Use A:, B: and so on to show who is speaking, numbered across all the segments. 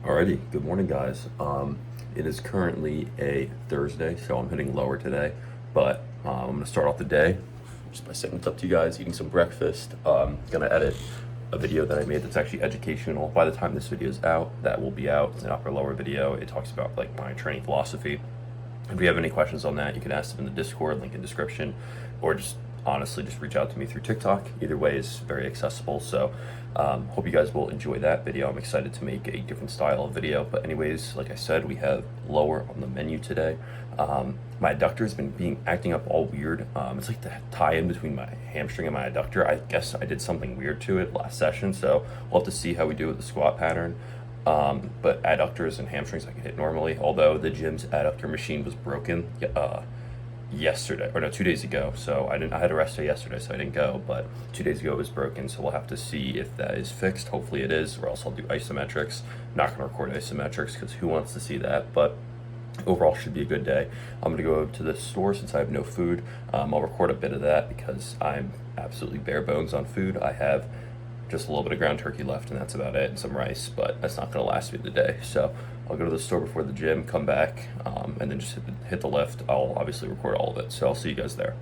A: Alrighty, good morning, guys. It is currently a Thursday, so I'm hitting lower today, but I'm gonna start off the day just by saying what's up to you guys, eating some breakfast. Gonna edit a video that I made that's actually educational. By the time this video is out, that will be out. It's an upper lower video. It talks about like my training philosophy. If you have any questions on that, you can ask them in the Discord, link in description, or just honestly just reach out to me through TikTok. Either way is very accessible. So hope you guys will enjoy that video. I'm excited to make a different style of video. But anyways, like I said, we have lower on the menu today. My adductor has been acting up all weird. It's like the tie-in between my hamstring and my adductor. I guess I did something weird to it last session, so we'll have to see how we do with the squat pattern. But adductors and hamstrings I can hit normally, although the gym's adductor machine was broken yesterday, or no, 2 days ago. So I had a rest day yesterday, so I didn't go, but 2 days ago it was broken. So we'll have to see if that is fixed. Hopefully it is, or else I'll do isometrics. Not gonna record isometrics because who wants to see that? But overall should be a good day. I'm gonna go to the store since I have no food. I'll record a bit of that because I'm absolutely bare bones on food. I have just a little bit of ground turkey left, and that's about it, and some rice, but that's not gonna last me the day. So I'll go to the store before the gym, come back, and then just hit the lift. I'll obviously record all of it, so I'll see you guys there.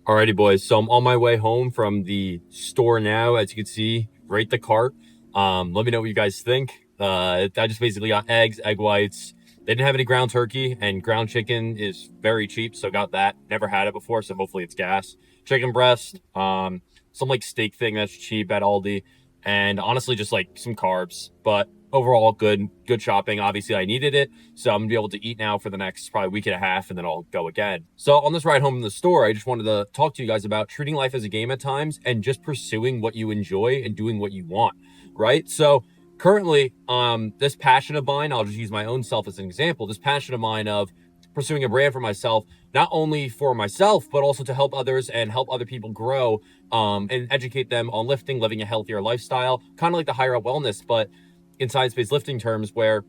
A: Alrighty, boys, so I'm on my way home from the store now. As you can see, rate the cart. Let me know what you guys think. I just basically got eggs, egg whites. They didn't have any ground turkey, and ground chicken is very cheap, so got that. Never had it before, so hopefully it's gas. Chicken breast, some like steak thing that's cheap at Aldi, and honestly just like some carbs. But overall, good shopping. Obviously I needed it, so I'm gonna be able to eat now for the next probably week and a half, and then I'll go again. So on this ride home from the store, I just wanted to talk to you guys about treating life as a game at times and just pursuing what you enjoy and doing what you want, right? So currently, this passion of mine, I'll just use my own self as an example, this passion of mine of pursuing a brand for myself, not only for myself, but also to help others and help other people grow, and educate them on lifting, living a healthier lifestyle, kind of like the higher up wellness, but in science-based lifting terms, where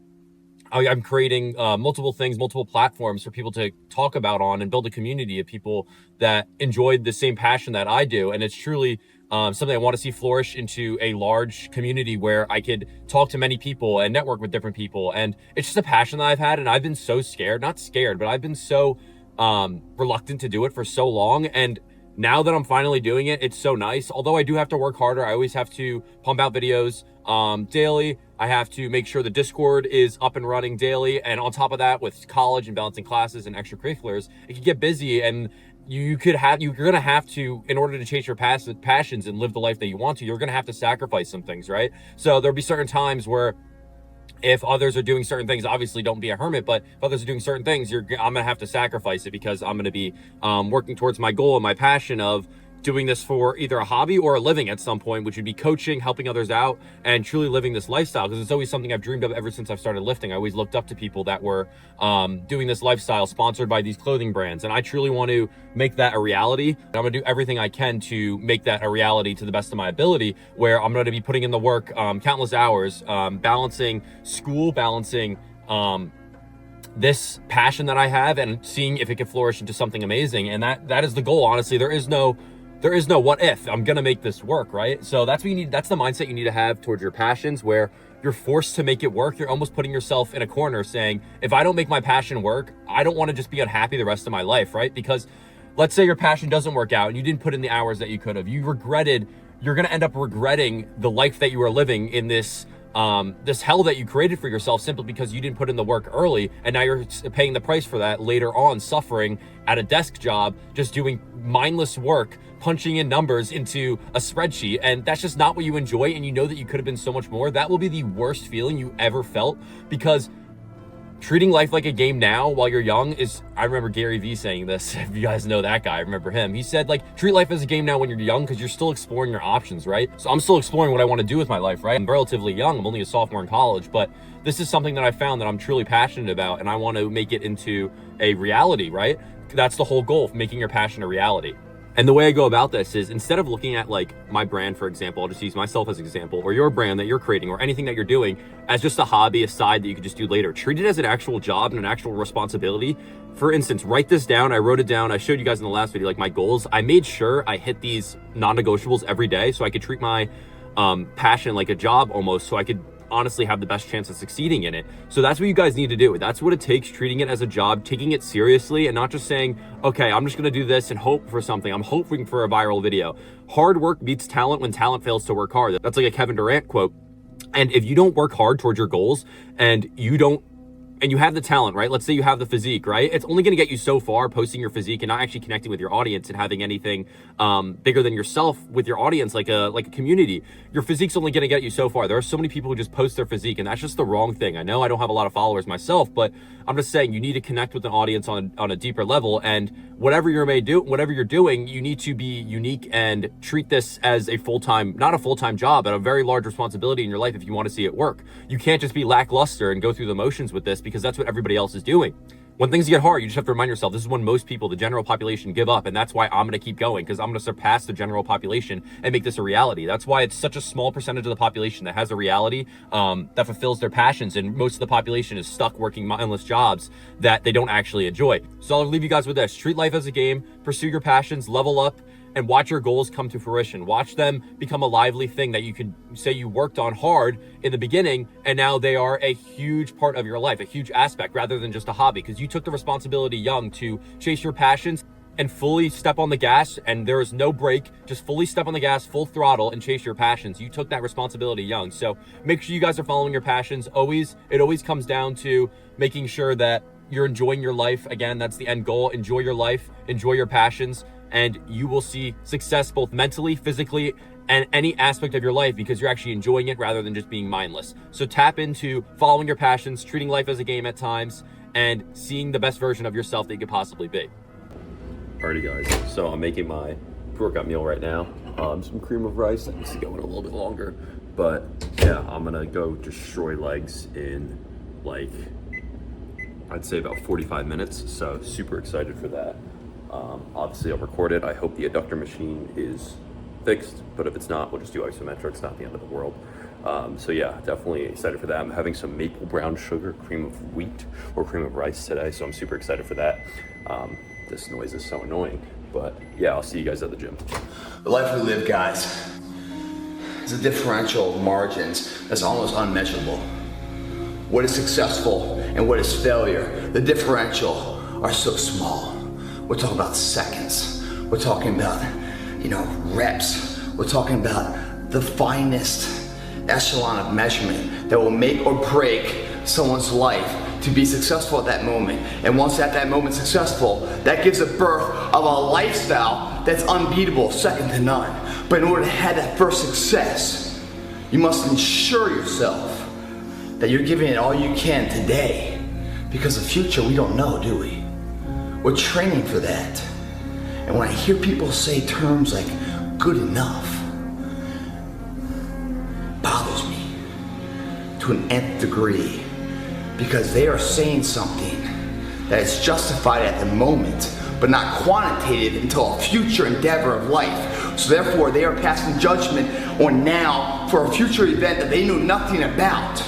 A: I'm creating multiple things, multiple platforms for people to talk about on and build a community of people that enjoyed the same passion that I do. And it's truly something I want to see flourish into a large community where I could talk to many people and network with different people. And it's just a passion that I've had, and I've been so scared, not scared, but I've been so reluctant to do it for so long. And now that I'm finally doing it, it's so nice. Although I do have to work harder, I always have to pump out videos daily. I have to make sure the Discord is up and running daily. And on top of that, with college and balancing classes and extracurriculars, it can get busy, and you're gonna have to, in order to chase your passions and live the life that you want to, you're gonna have to sacrifice some things, right? So there'll be certain times where if others are doing certain things, obviously don't be a hermit, but if others are doing certain things, I'm gonna have to sacrifice it because I'm gonna be working towards my goal and my passion of doing this for either a hobby or a living at some point, which would be coaching, helping others out, and truly living this lifestyle. Because it's always something I've dreamed of ever since I've started lifting. I always looked up to people that were doing this lifestyle, sponsored by these clothing brands, and I truly want to make that a reality. And I'm gonna do everything I can to make that a reality to the best of my ability, where I'm gonna be putting in the work, countless hours, balancing school, balancing this passion that I have, and seeing if it can flourish into something amazing. And that is the goal. Honestly, there is no what if. I'm gonna make this work, right? So that's what you need. That's the mindset you need to have towards your passions, where you're forced to make it work. You're almost putting yourself in a corner saying, if I don't make my passion work, I don't want to just be unhappy the rest of my life, right? Because let's say your passion doesn't work out and you didn't put in the hours that you could have. You're gonna end up regretting the life that you are living in this hell that you created for yourself, simply because you didn't put in the work early, and now you're paying the price for that later on, suffering at a desk job, just doing mindless work, punching in numbers into a spreadsheet. And that's just not what you enjoy, and you know that you could have been so much more. That will be the worst feeling you ever felt, because treating life like a game now while you're young is, I remember Gary Vee saying this, if you guys know that guy, I remember him. He said, like, treat life as a game now when you're young, because you're still exploring your options, right? So I'm still exploring what I want to do with my life, right? I'm relatively young, I'm only a sophomore in college, but this is something that I found that I'm truly passionate about, and I want to make it into a reality, right? That's the whole goal, making your passion a reality. And the way I go about this is, instead of looking at like my brand, for example, I'll just use myself as an example, or your brand that you're creating, or anything that you're doing as just a hobby, a side that you could just do later. Treat it as an actual job and an actual responsibility. For instance, write this down. I wrote it down. I showed you guys in the last video, like my goals. I made sure I hit these non-negotiables every day so I could treat my passion like a job almost, so I could honestly have the best chance of succeeding in it. So that's what you guys need to do. That's what it takes, treating it as a job, taking it seriously, and not just saying, okay, I'm just gonna do this and hope for something. I'm hoping for a viral video. Hard work beats talent when talent fails to work hard. That's like a Kevin Durant quote. And if you don't work hard towards your goals, and you have the talent, right? Let's say you have the physique, right? It's only going to get you so far, posting your physique and not actually connecting with your audience and having anything bigger than yourself with your audience, like a community. Your physique's only going to get you so far. There are so many people who just post their physique, and that's just the wrong thing. I know I don't have a lot of followers myself, but I'm just saying you need to connect with an audience on a deeper level. And whatever you're doing, you need to be unique and treat this as a full-time, not a full-time job, but a very large responsibility in your life if you want to see it work. You can't just be lackluster and go through the motions with this, because that's what everybody else is doing. When things get hard, you just have to remind yourself, this is when most people, the general population, give up. And that's why I'm going to keep going, because I'm going to surpass the general population and make this a reality. That's why it's such a small percentage of the population that has a reality that fulfills their passions. And most of the population is stuck working mindless jobs that they don't actually enjoy. So I'll leave you guys with this. Treat life as a game, pursue your passions, level up, and watch your goals come to fruition. Watch them become a lively thing that you could say you worked on hard in the beginning, and now they are a huge part of your life, a huge aspect, rather than just a hobby, because you took the responsibility young to chase your passions and fully step on the gas, and there is no break. Just fully step on the gas, full throttle, and chase your passions. You took that responsibility young. So make sure you guys are following your passions. It always comes down to making sure that you're enjoying your life. Again, that's the end goal. Enjoy your life, enjoy your passions, and you will see success both mentally, physically, and any aspect of your life, because you're actually enjoying it rather than just being mindless. So tap into following your passions, treating life as a game at times, and seeing the best version of yourself that you could possibly be. Alrighty guys, so I'm making my pre-workout meal right now. Some cream of rice that needs to go in a little bit longer, but yeah, I'm gonna go destroy legs in like, I'd say about 45 minutes. So super excited for that. Obviously I'll record it. I hope the adductor machine is fixed, but if it's not, we'll just do isometrics, not the end of the world. So yeah, definitely excited for that. I'm having some maple brown sugar cream of wheat or cream of rice today, so I'm super excited for that. This noise is so annoying, but yeah, I'll see you guys at the gym.
B: The life we live, guys, is a differential of margins that's almost unmeasurable. What is successful and what is failure, the differential are so small. We're talking about seconds. We're talking about, reps. We're talking about the finest echelon of measurement that will make or break someone's life to be successful at that moment. And once at that moment successful, that gives a birth of a lifestyle that's unbeatable, second to none. But in order to have that first success, you must ensure yourself that you're giving it all you can today, because the future we don't know, do we? We're training for that. And when I hear people say terms like good enough, it bothers me to an nth degree, because they are saying something that is justified at the moment, but not quantitative until a future endeavor of life. So therefore, they are passing judgment on now for a future event that they know nothing about.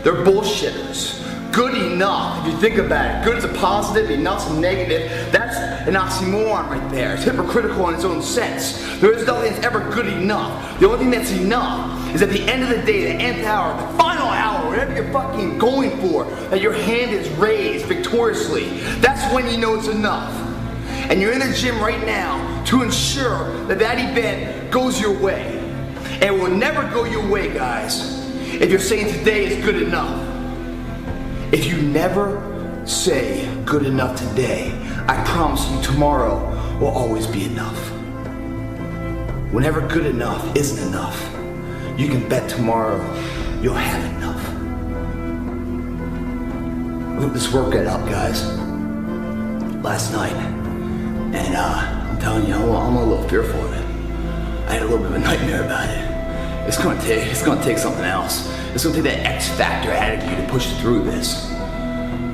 B: They're bullshitters. Good enough, if you think about it, good is a positive, enough's a negative. That's an oxymoron right there. It's hypocritical in its own sense. There is nothing that's ever good enough. The only thing that's enough is at the end of the day, the nth hour, the final hour, whatever you're fucking going for, that your hand is raised victoriously. That's when you know it's enough. And you're in the gym right now to ensure that that event goes your way. And it will never go your way, guys, if you're saying today is good enough. If you never say good enough today, I promise you tomorrow will always be enough. Whenever good enough isn't enough, you can bet tomorrow you'll have enough. Look this workout up, guys, last night, and I'm telling you, I'm a little fearful of it. I had a little bit of a nightmare about it. It's gonna take something else. It's gonna take that X factor attitude to push through this.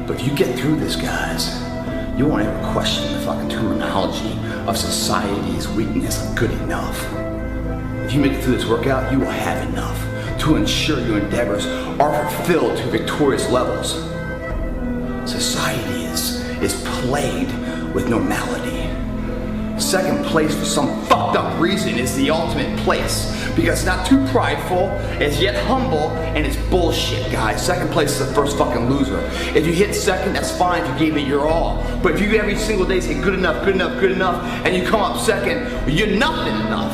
B: But if you get through this, guys, you won't ever question the fucking terminology of society's weakness of good enough. If you make it through this workout, you will have enough to ensure your endeavors are fulfilled to victorious levels. Society is plagued with normality. Second place for some fucked up reason is the ultimate place, because it's not too prideful, it's yet humble, and it's bullshit, guys. Second place is the first fucking loser. If you hit second, that's fine if you gave it your all. But if you every single day say good enough, good enough, good enough, and you come up second, you're nothing enough.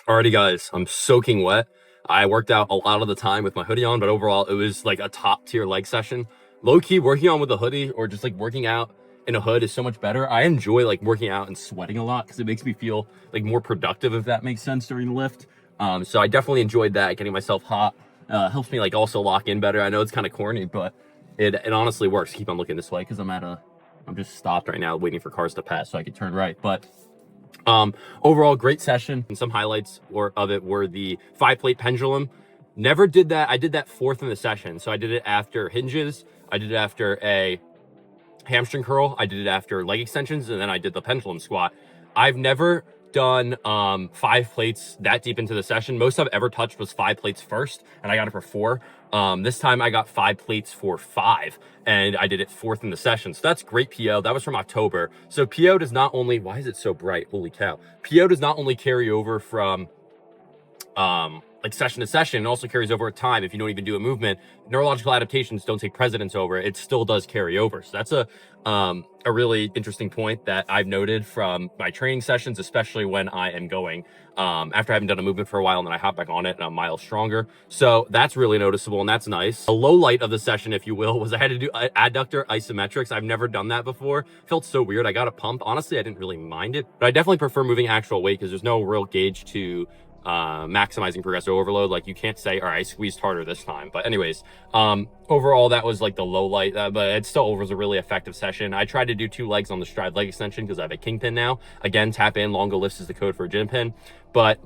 A: Alrighty guys, I'm soaking wet. I worked out a lot of the time with my hoodie on, but overall it was like a top tier leg session. Low key working on with a hoodie or just like working out in a hood is so much better. I enjoy like working out and sweating a lot because it makes me feel like more productive, if that makes sense, during the lift. So I definitely enjoyed that, getting myself hot. Helps me like also lock in better. I know it's kind of corny, but it honestly works. Keep on looking this way because I'm just stopped right now waiting for cars to pass so I could turn right. But overall, great session. And some highlights of it were the 5-plate pendulum. Never did that. I did that fourth in the session. So I did it after hinges. I did it after a hamstring curl. I did it after leg extensions, and then I did the pendulum squat. I've never done 5 plates that deep into the session. Most I've ever touched was 5 plates first, and I got it for 4. This time I got 5 plates for 5, and I did it fourth in the session. So that's great PO. That was from October. So PO does not only, why is it so bright? Holy cow. PO does not only carry over from like session to session, it also carries over time. If you don't even do a movement, neurological adaptations don't take precedence over it. It still does carry over. So that's a really interesting point that I've noted from my training sessions, especially when I am going after I haven't done a movement for a while, and then I hop back on it and I'm miles stronger. So that's really noticeable, and that's nice. A low light of the session, if you will, was I had to do adductor isometrics. I've never done that before. Felt so weird. I got a pump. Honestly, I didn't really mind it, but I definitely prefer moving actual weight because there's no real gauge to maximizing progressive overload. Like you can't say, all right, I squeezed harder this time. But anyways, overall that was like the low light, but it still was a really effective session. I tried to do 2 legs on the stride leg extension because I have a Gympin now. Again, tap in, LONGOLIFTS is the code for Gympin. But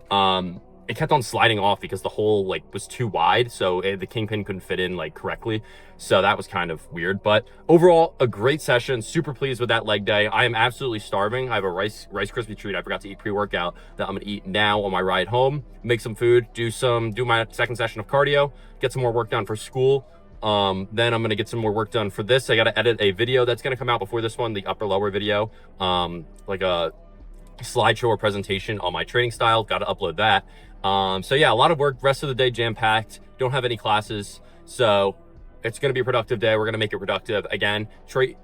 A: it kept on sliding off because the hole like was too wide, so the Gympin couldn't fit in like correctly. So that was kind of weird. But overall, a great session. Super pleased with that leg day. I am absolutely starving. I have a Rice Krispie treat I forgot to eat pre-workout that I'm gonna eat now on my ride home. Make some food, do my second session of cardio, get some more work done for school. Then I'm gonna get some more work done for this. I gotta edit a video that's gonna come out before this one, the upper lower video, like a slideshow or presentation on my training style. Got to upload that. So yeah, a lot of work. Rest of the day jam packed. Don't have any classes, so it's going to be a productive day. We're going to make it productive. Again, treat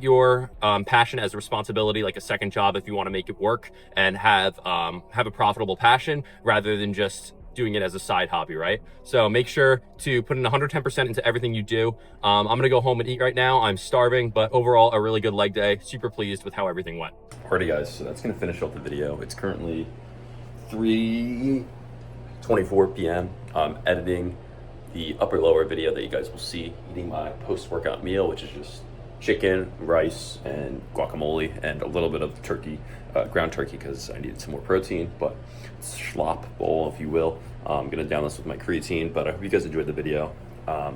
A: your passion as a responsibility, like a second job, if you want to make it work and have a profitable passion rather than just doing it as a side hobby, right? So make sure to put in 110% into everything you do. I'm gonna go home and eat right now. I'm starving, but overall a really good leg day. Super pleased with how everything went. Alrighty guys, so that's gonna finish up the video. It's currently 3:24 p.m. I'm editing the upper lower video that you guys will see, eating my post-workout meal, which is just chicken, rice, and guacamole, and a little bit of turkey, ground turkey, because I needed some more protein, but it's schlop bowl, if you will. I'm gonna down this with my creatine, but I hope you guys enjoyed the video.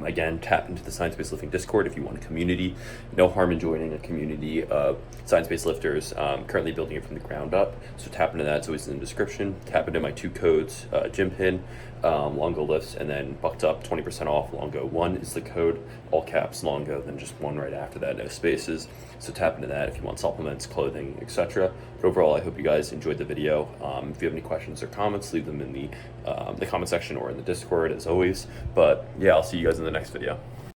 A: Again, tap into the Science-Based Lifting Discord if you want a community. No harm in joining a community of science-based lifters. Currently building it from the ground up, so tap into that. It's always in the description. Tap into my 2 codes, Gympin, LONGOLIFTS, and then bucked up 20% off. Longo1 is the code, all caps Longo, then just 1 right after that, no spaces. So tap into that if you want supplements, clothing, etc. But overall, I hope you guys enjoyed the video. If you have any questions or comments, leave them in the comment section or in the Discord as always. But yeah, I'll see you guys in the next video.